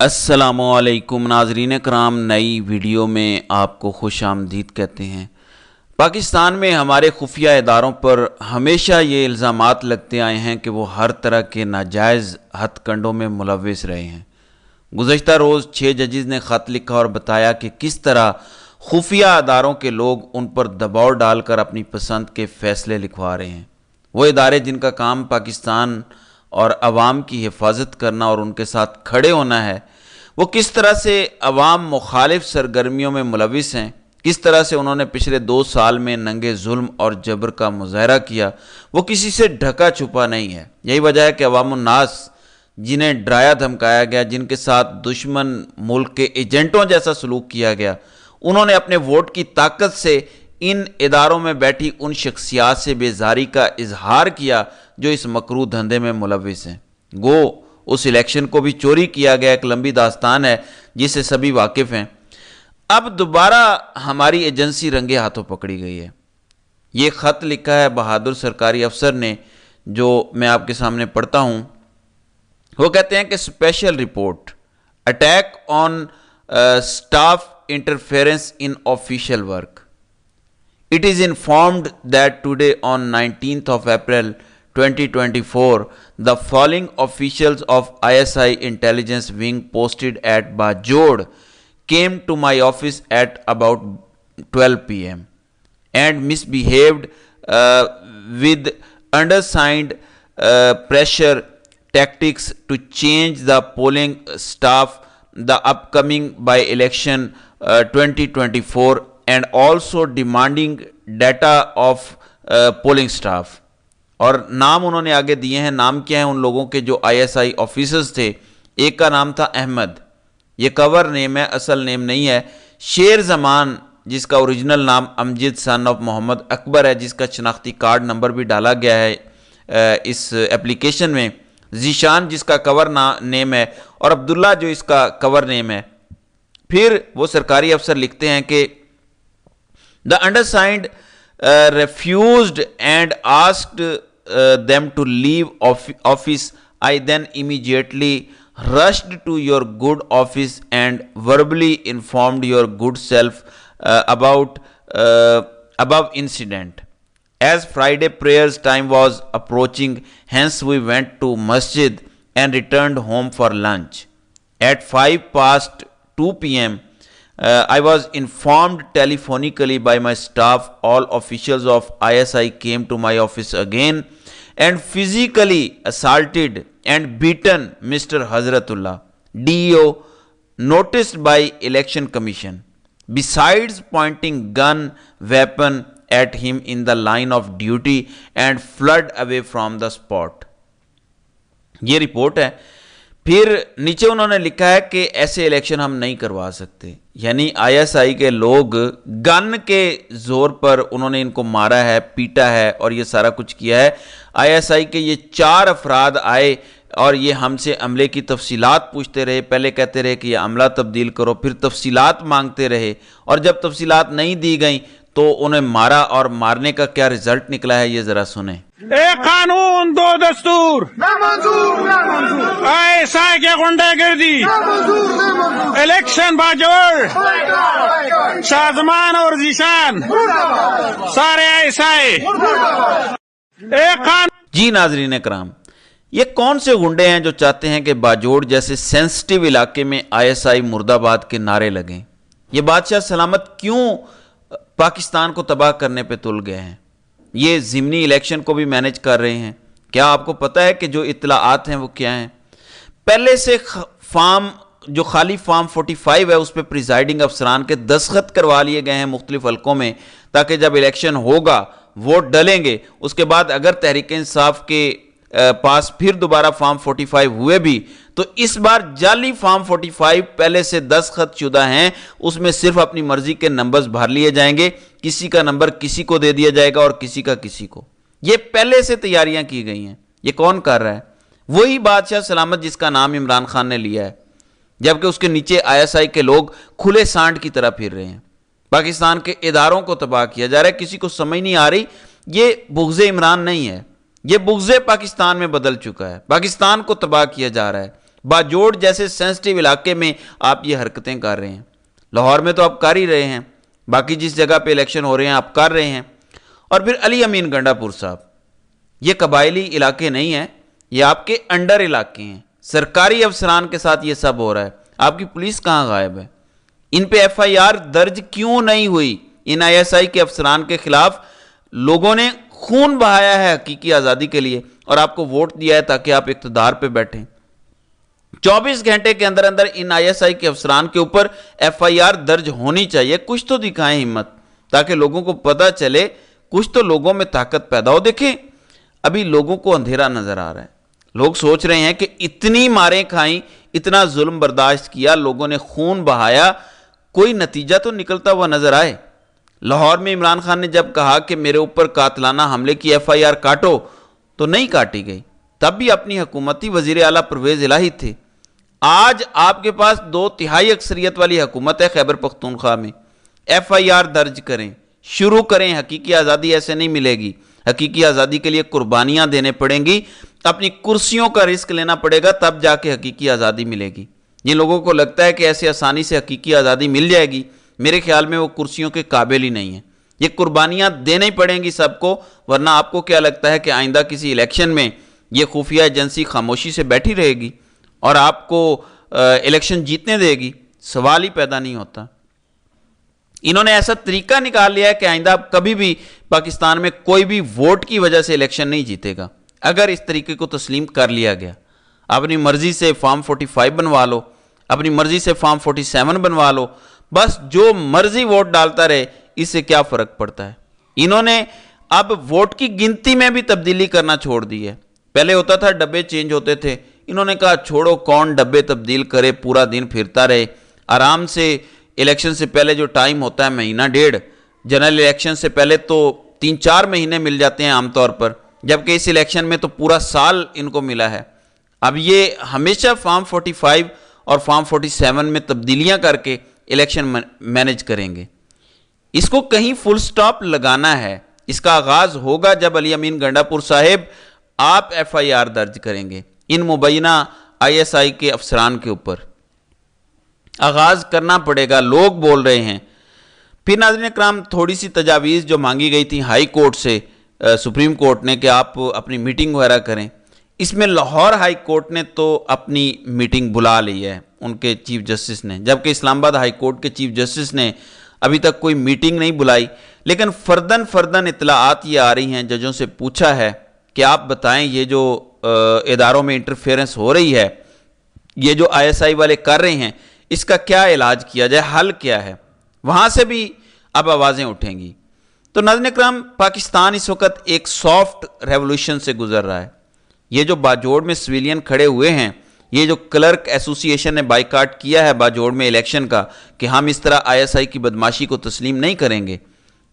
السلام علیکم ناظرین کرام، نئی ویڈیو میں آپ کو خوش آمدید کہتے ہیں۔ پاکستان میں ہمارے خفیہ اداروں پر ہمیشہ یہ الزامات لگتے آئے ہیں کہ وہ ہر طرح کے ناجائز ہتھ کنڈوں میں ملوث رہے ہیں۔ گزشتہ روز 6 ججز نے خط لکھا اور بتایا کہ کس طرح خفیہ اداروں کے لوگ ان پر دباؤ ڈال کر اپنی پسند کے فیصلے لکھوا رہے ہیں۔ وہ ادارے جن کا کام پاکستان اور عوام کی حفاظت کرنا اور ان کے ساتھ کھڑے ہونا ہے، وہ کس طرح سے عوام مخالف سرگرمیوں میں ملوث ہیں، کس طرح سے انہوں نے پچھلے 2 سال میں ننگے ظلم اور جبر کا مظاہرہ کیا، وہ کسی سے ڈھکا چھپا نہیں ہے۔ یہی وجہ ہے کہ عوام الناس جنہیں ڈرایا دھمکایا گیا، جن کے ساتھ دشمن ملک کے ایجنٹوں جیسا سلوک کیا گیا، انہوں نے اپنے ووٹ کی طاقت سے ان اداروں میں بیٹھی ان شخصیات سے بیزاری کا اظہار کیا جو اس مکروہ دھندے میں ملوث ہیں۔ گو اس الیکشن کو بھی چوری کیا گیا، ایک لمبی داستان ہے جس سے سبھی واقف ہیں۔ اب دوبارہ ہماری ایجنسی رنگے ہاتھوں پکڑی گئی ہے۔ یہ خط لکھا ہے بہادر سرکاری افسر نے، جو میں آپ کے سامنے پڑھتا ہوں۔ وہ کہتے ہیں کہ special report attack on staff interference in official work. It is informed that today on 19th of April 2024, the following officials of ISI intelligence wing posted at Bajod came to my office at about 12 p.m. and misbehaved with undersigned pressure tactics to change the polling staff the upcoming by-election 2024 and also demanding data of polling staff. اور نام انہوں نے آگے دیے ہیں۔ نام کیا ہیں ان لوگوں کے جو ISI آفیسرز تھے؟ ایک کا نام تھا احمد، یہ کور نیم ہے، اصل نیم نہیں ہے۔ شیر زمان، جس کا اوریجنل نام امجد سن آف محمد اکبر ہے، جس کا شناختی کارڈ نمبر بھی ڈالا گیا ہے اس ایپلیکیشن میں۔ ذیشان، جس کا کور نیم ہے، اور عبداللہ، جو اس کا کور نیم ہے۔ پھر وہ سرکاری افسر لکھتے ہیں کہ the undersigned refused and asked them to leave office. I then immediately rushed to your good office and verbally informed your good self about above incident. As Friday prayers time was approaching, hence we went to masjid and returned home for lunch. At 2:05 p.m., I was informed telephonically by my staff. All officials of ISI came to my office again and physically assaulted and beaten Mr. Hazratullah, DEO, noticed by Election Commission, besides pointing gun weapon at him in the line of duty and fled away from the spot. یہ report ہے۔ پھر نیچے انہوں نے لکھا ہے کہ ایسے الیکشن ہم نہیں کروا سکتے، یعنی ISI کے لوگ گن کے زور پر انہوں نے ان کو مارا ہے، پیٹا ہے اور یہ سارا کچھ کیا ہے۔ ISI کے یہ 4 افراد آئے اور یہ ہم سے عملے کی تفصیلات پوچھتے رہے۔ پہلے کہتے رہے کہ یہ عملہ تبدیل کرو، پھر تفصیلات مانگتے رہے، اور جب تفصیلات نہیں دی گئیں تو انہیں مارا، اور مارنے کا کیا رزلٹ نکلا ہے یہ ذرا سنیں۔ ایک قانون، 2 دستور، ISI کے غنڈہ گردی، الیکشن باجوڑ، سازمان اور ذیشان، سارے ISI ایک قانون۔ جی ناظرین کرام، یہ کون سے غنڈے ہیں جو چاہتے ہیں کہ باجوڑ جیسے سینسٹیو علاقے میں ISI مرد آباد کے نعرے لگیں؟ یہ بادشاہ سلامت کیوں پاکستان کو تباہ کرنے پہ تل گئے ہیں؟ یہ ضمنی الیکشن کو بھی مینیج کر رہے ہیں۔ کیا آپ کو پتہ ہے کہ جو اطلاعات ہیں وہ کیا ہیں؟ پہلے سے فارم، جو خالی فارم 45 ہے، اس پہ پریزائڈنگ افسران کے دستخط کروا لیے گئے ہیں مختلف حلقوں میں، تاکہ جب الیکشن ہوگا ووٹ ڈلیں گے، اس کے بعد اگر تحریک انصاف کے پاس پھر دوبارہ فارم 45 ہوئے بھی تو اس بار جعلی فارم 45 پہلے سے دستخط شدہ ہیں، اس میں صرف اپنی مرضی کے نمبرز بھر لیے جائیں گے، کسی کا نمبر کسی کو دے دیا جائے گا اور کسی کا کسی کو۔ یہ پہلے سے تیاریاں کی گئی ہیں۔ یہ کون کر رہا ہے؟ وہی بادشاہ سلامت جس کا نام عمران خان نے لیا ہے، جبکہ اس کے نیچے ISI کے لوگ کھلے سانڈ کی طرح پھر رہے ہیں۔ پاکستان کے اداروں کو تباہ کیا جا رہا ہے۔ کسی کو سمجھ نہیں آ رہی یہ بغض عمران نہیں ہے، یہ بغض پاکستان میں بدل چکا ہے۔ پاکستان کو تباہ کیا جا رہا ہے۔ باجوڑ جیسے سینسٹیو علاقے میں آپ یہ حرکتیں کر رہے ہیں. لاہور میں تو آپ کر ہی رہے ہیں, باقی جس جگہ پہ الیکشن ہو رہے ہیں آپ کر رہے ہیں. اور پھر علی امین گنڈا پور صاحب, یہ قبائلی علاقے نہیں ہیں, یہ آپ کے انڈر علاقے ہیں, سرکاری افسران کے ساتھ یہ سب ہو رہا ہے. آپ کی پولیس کہاں غائب ہے؟ ان پہ ایف آئی آر درج کیوں نہیں ہوئی؟ ان آئی ایس آئی کے افسران کے خلاف لوگوں نے خون بہایا ہے حقیقی آزادی کے لیے, اور آپ کو ووٹ دیا ہے تاکہ آپ اقتدار پہ بیٹھیں. 24 گھنٹے کے اندر اندر ان آئی ایس آئی کے افسران کے اوپر ایف آئی آر درج ہونی چاہیے. کچھ تو دکھائیں ہمت, تاکہ لوگوں کو پتہ چلے, کچھ تو لوگوں میں طاقت پیدا ہو. دیکھیں ابھی لوگوں کو اندھیرا نظر آ رہا ہے. لوگ سوچ رہے ہیں کہ اتنی ماریں کھائیں, اتنا ظلم برداشت کیا, لوگوں نے خون بہایا, کوئی نتیجہ تو نکلتا ہوا نظر آئے. لاہور میں عمران خان نے جب کہا کہ میرے اوپر قاتلانہ حملے کی ایف آئی آر کاٹو, تو نہیں کاٹی گئی. تب بھی اپنی حکومتی وزیر اعلیٰ پرویز الہی تھے. آج آپ کے پاس 2/3 اکثریت والی حکومت ہے خیبر پختونخوا میں. ایف آئی آر درج کریں, شروع کریں. حقیقی آزادی ایسے نہیں ملے گی. حقیقی آزادی کے لیے قربانیاں دینے پڑیں گی, اپنی کرسیوں کا رسک لینا پڑے گا, تب جا کے حقیقی آزادی ملے گی. جن لوگوں کو لگتا ہے کہ ایسے آسانی سے حقیقی آزادی مل جائے گی, میرے خیال میں وہ کرسیوں کے قابل ہی نہیں ہیں. یہ قربانیاں دینے پڑیں گی سب کو, ورنہ آپ کو کیا لگتا ہے کہ آئندہ کسی الیکشن میں یہ خفیہ ایجنسی خاموشی سے بیٹھی رہے گی اور آپ کو الیکشن جیتنے دے گی؟ سوال ہی پیدا نہیں ہوتا. انہوں نے ایسا طریقہ نکال لیا ہے کہ آئندہ کبھی بھی پاکستان میں کوئی بھی ووٹ کی وجہ سے الیکشن نہیں جیتے گا. اگر اس طریقے کو تسلیم کر لیا گیا, اپنی مرضی سے فارم 45 بنوا لو, اپنی مرضی سے فارم 47 بنوا لو, بس جو مرضی ووٹ ڈالتا رہے, اس سے کیا فرق پڑتا ہے؟ انہوں نے اب ووٹ کی گنتی میں بھی تبدیلی کرنا چھوڑ دی ہے. پہلے ہوتا تھا ڈبے چینج ہوتے تھے, انہوں نے کہا چھوڑو, کون ڈبے تبدیل کرے, پورا دن پھرتا رہے. آرام سے الیکشن سے پہلے جو ٹائم ہوتا ہے 1.5 مہینہ, جنرل الیکشن سے پہلے تو 3-4 مہینے مل جاتے ہیں عام طور پر, جبکہ اس الیکشن میں تو پورا سال ان کو ملا ہے. اب یہ ہمیشہ فارم 45 اور فارم 47 میں تبدیلیاں کر کے الیکشن مینیج کریں گے. اس کو کہیں فل سٹاپ لگانا ہے. اس کا آغاز ہوگا جب علی امین گنڈا پور صاحب آپ ایف آئی آر درج کریں گے ان مبینہ آئی ایس آئی کے افسران کے اوپر. آغاز کرنا پڑے گا, لوگ بول رہے ہیں. پھر ناظرین اکرام, تھوڑی سی تجاویز جو مانگی گئی تھی ہائی کورٹ سے, سپریم کورٹ نے, کہ آپ اپنی میٹنگ وغیرہ کریں, اس میں لاہور ہائی کورٹ نے تو اپنی میٹنگ بلا لی ہے ان کے چیف جسٹس نے, جبکہ اسلام آباد ہائی کورٹ کے چیف جسٹس نے ابھی تک کوئی میٹنگ نہیں بلائی. لیکن فرداً اطلاعات یہ آ رہی ہیں, ججوں سے پوچھا ہے کہ آپ بتائیں یہ جو اداروں میں انٹرفیئرنس ہو رہی ہے, یہ جو آئی ایس آئی والے کر رہے ہیں, اس کا کیا علاج کیا جائے, حل کیا ہے؟ وہاں سے بھی اب آوازیں اٹھیں گی. تو ناظرین اکرام, پاکستان اس وقت ایک سافٹ ریولوشن سے گزر رہا ہے. یہ جو باجوڑ میں سویلین کھڑے ہوئے ہیں, یہ جو کلرک ایسوسی ایشن نے بائیکاٹ کیا ہے باجوڑ میں الیکشن کا کہ ہم اس طرح آئی ایس آئی کی بدماشی کو تسلیم نہیں کریں گے,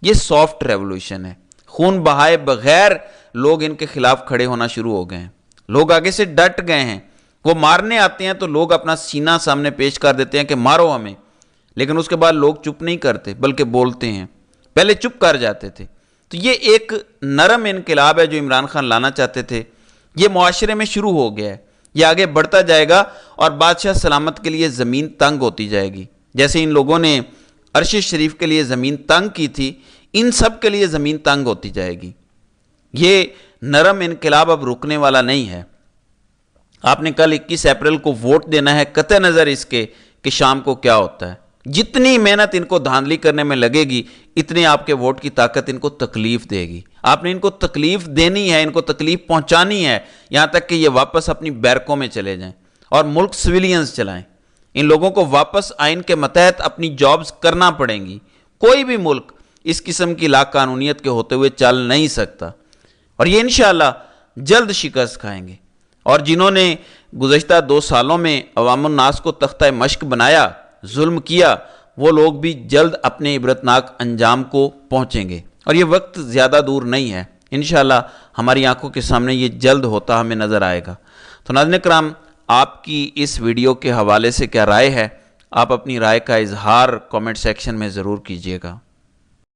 یہ سافٹ ریولوشن ہے. خون بہائے بغیر لوگ ان کے خلاف کھڑے ہونا شروع ہو گئے ہیں. لوگ آگے سے ڈٹ گئے ہیں. وہ مارنے آتے ہیں تو لوگ اپنا سینہ سامنے پیش کر دیتے ہیں کہ مارو ہمیں, لیکن اس کے بعد لوگ چپ نہیں کرتے بلکہ بولتے ہیں. پہلے چپ کر جاتے تھے. تو یہ ایک نرم انقلاب ہے جو عمران خان لانا چاہتے تھے, یہ معاشرے میں شروع ہو گیا ہے. یہ آگے بڑھتا جائے گا اور بادشاہ سلامت کے لیے زمین تنگ ہوتی جائے گی. جیسے ان لوگوں نے عرش شریف کے لیے زمین تنگ کی تھی, ان سب کے لیے زمین تنگ ہوتی جائے گی. یہ نرم انقلاب اب رکنے والا نہیں ہے. آپ نے کل 21 اپریل کو ووٹ دینا ہے, قطع نظر اس کے کہ شام کو کیا ہوتا ہے. جتنی محنت ان کو دھاندلی کرنے میں لگے گی, اتنی آپ کے ووٹ کی طاقت ان کو تکلیف دے گی. آپ نے ان کو تکلیف دینی ہے, ان کو تکلیف پہنچانی ہے, یہاں تک کہ یہ واپس اپنی بیرکوں میں چلے جائیں اور ملک سویلینز چلائیں. ان لوگوں کو واپس آئین کے متحد اپنی جابز کرنا پڑیں گی. کوئی بھی ملک اس قسم کی لا قانونیت کے ہوتے ہوئے چل نہیں سکتا, اور یہ انشاءاللہ جلد شکست کھائیں گے. اور جنہوں نے گزشتہ 2 سالوں میں عوام الناس کو تختہ مشق بنایا, ظلم کیا, وہ لوگ بھی جلد اپنے عبرتناک انجام کو پہنچیں گے. اور یہ وقت زیادہ دور نہیں ہے, انشاءاللہ ہماری آنکھوں کے سامنے یہ جلد ہوتا ہمیں نظر آئے گا. تو ناظرین کرام, آپ کی اس ویڈیو کے حوالے سے کیا رائے ہے؟ آپ اپنی رائے کا اظہار کامنٹ سیکشن میں ضرور کیجیے گا.